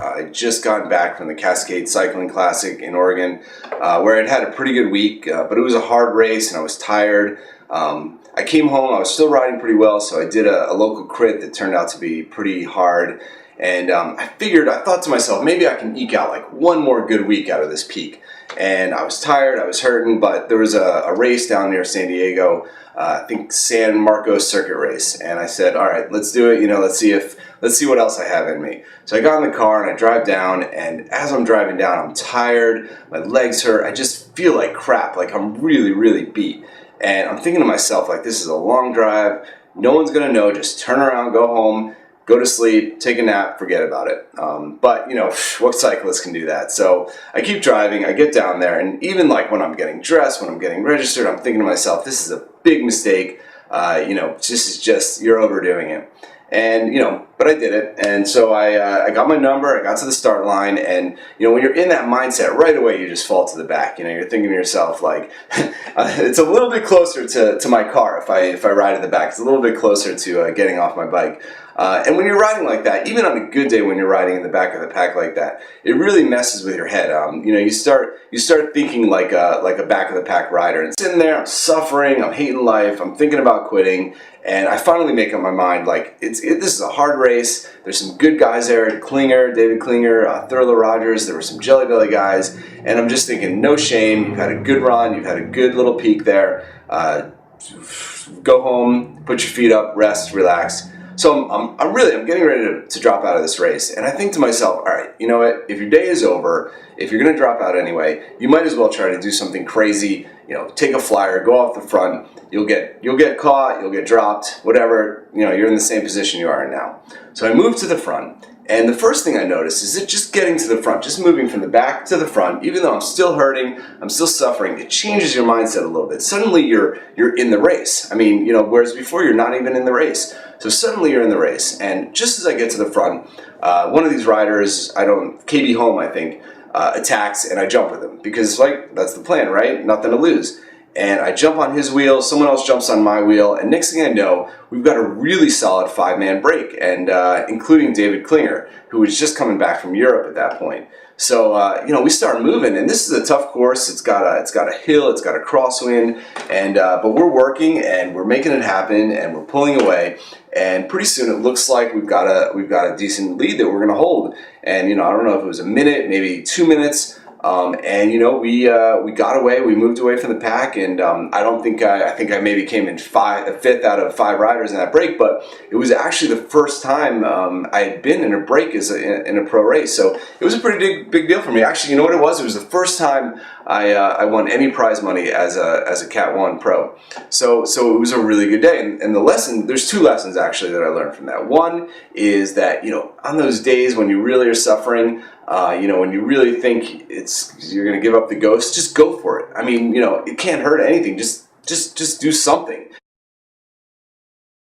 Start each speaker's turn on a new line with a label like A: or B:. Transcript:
A: I just gotten back from the Cascade Cycling Classic in Oregon, where I'd had a pretty good week, but it was a hard race and I was tired. I came home, I was still riding pretty well, so I did a local crit that turned out to be pretty hard. And I thought to myself, maybe I can eke out like one more good week out of this peak. And I was tired, I was hurting, but there was a race down near San Diego, I think San Marcos Circuit Race, and I said, all right, let's do it. Let's see what else I have in me. So I got in the car and I drive down, and as I'm driving down, I'm tired, my legs hurt, I just feel like crap, like I'm really, really beat. And I'm thinking to myself, like, this is a long drive, no one's gonna know, just turn around, go home, go to sleep, take a nap, forget about it. But what cyclist can do that? So I keep driving, I get down there, and even like when I'm getting dressed, when I'm getting registered, I'm thinking to myself, this is a big mistake. This is just, you're overdoing it. And, but I did it. And so I got my number, I got to the start line, and, when you're in that mindset, right away you just fall to the back. You're thinking to yourself, like, it's a little bit closer to my car if I ride at the back. It's a little bit closer to getting off my bike. And when you're riding like that, even on a good day when you're riding in the back of the pack like that, it really messes with your head. You start thinking like a back of the pack rider. And sitting there, I'm suffering, I'm hating life, I'm thinking about quitting, and I finally make up my mind, like, this is a hard race. There's some good guys there, David Klinger, Thurlow Rogers, there were some Jelly Belly guys, and I'm just thinking, no shame, you've had a good run, you've had a good little peak there, go home, put your feet up, rest, relax. So I'm getting ready to drop out of this race, and I think to myself, all right, you know what, if your day is over, if you're going to drop out anyway, you might as well try to do something crazy, take a flyer, go off the front, you'll get caught, you'll get dropped, whatever, you're in the same position you are in now. So I move to the front, and the first thing I notice is that just getting to the front, just moving from the back to the front, even though I'm still hurting, I'm still suffering, it changes your mindset a little bit. Suddenly you're in the race. I mean, whereas before you're not even in the race. So suddenly you're in the race, and just as I get to the front, one of these riders, KB Home, I think, attacks, and I jump with him, because that's the plan, right? Nothing to lose. And I jump on his wheel, someone else jumps on my wheel, and next thing I know, we've got a really solid 5-man break, and including David Klinger, who was just coming back from Europe at that point. So we start moving, and this is a tough course. It's got a hill, it's got a crosswind, and but we're working and we're making it happen, and we're pulling away. And pretty soon it looks like we've got a decent lead that we're going to hold. And I don't know if it was a minute, maybe 2 minutes. We got away, we moved away from the pack, and I think I maybe came in fifth out of 5 riders in that break, but it was actually the first time I had been in a break in a pro race, so it was a pretty big deal for me. Actually, you know what it was? It was the first time I won any prize money as a Cat 1 pro. So it was a really good day, and the lesson, there's 2 lessons actually that I learned from that. One is that, on those days when you really are suffering, when you really think you're going to give up the ghost, just go for it. I mean, it can't hurt anything. Just do something.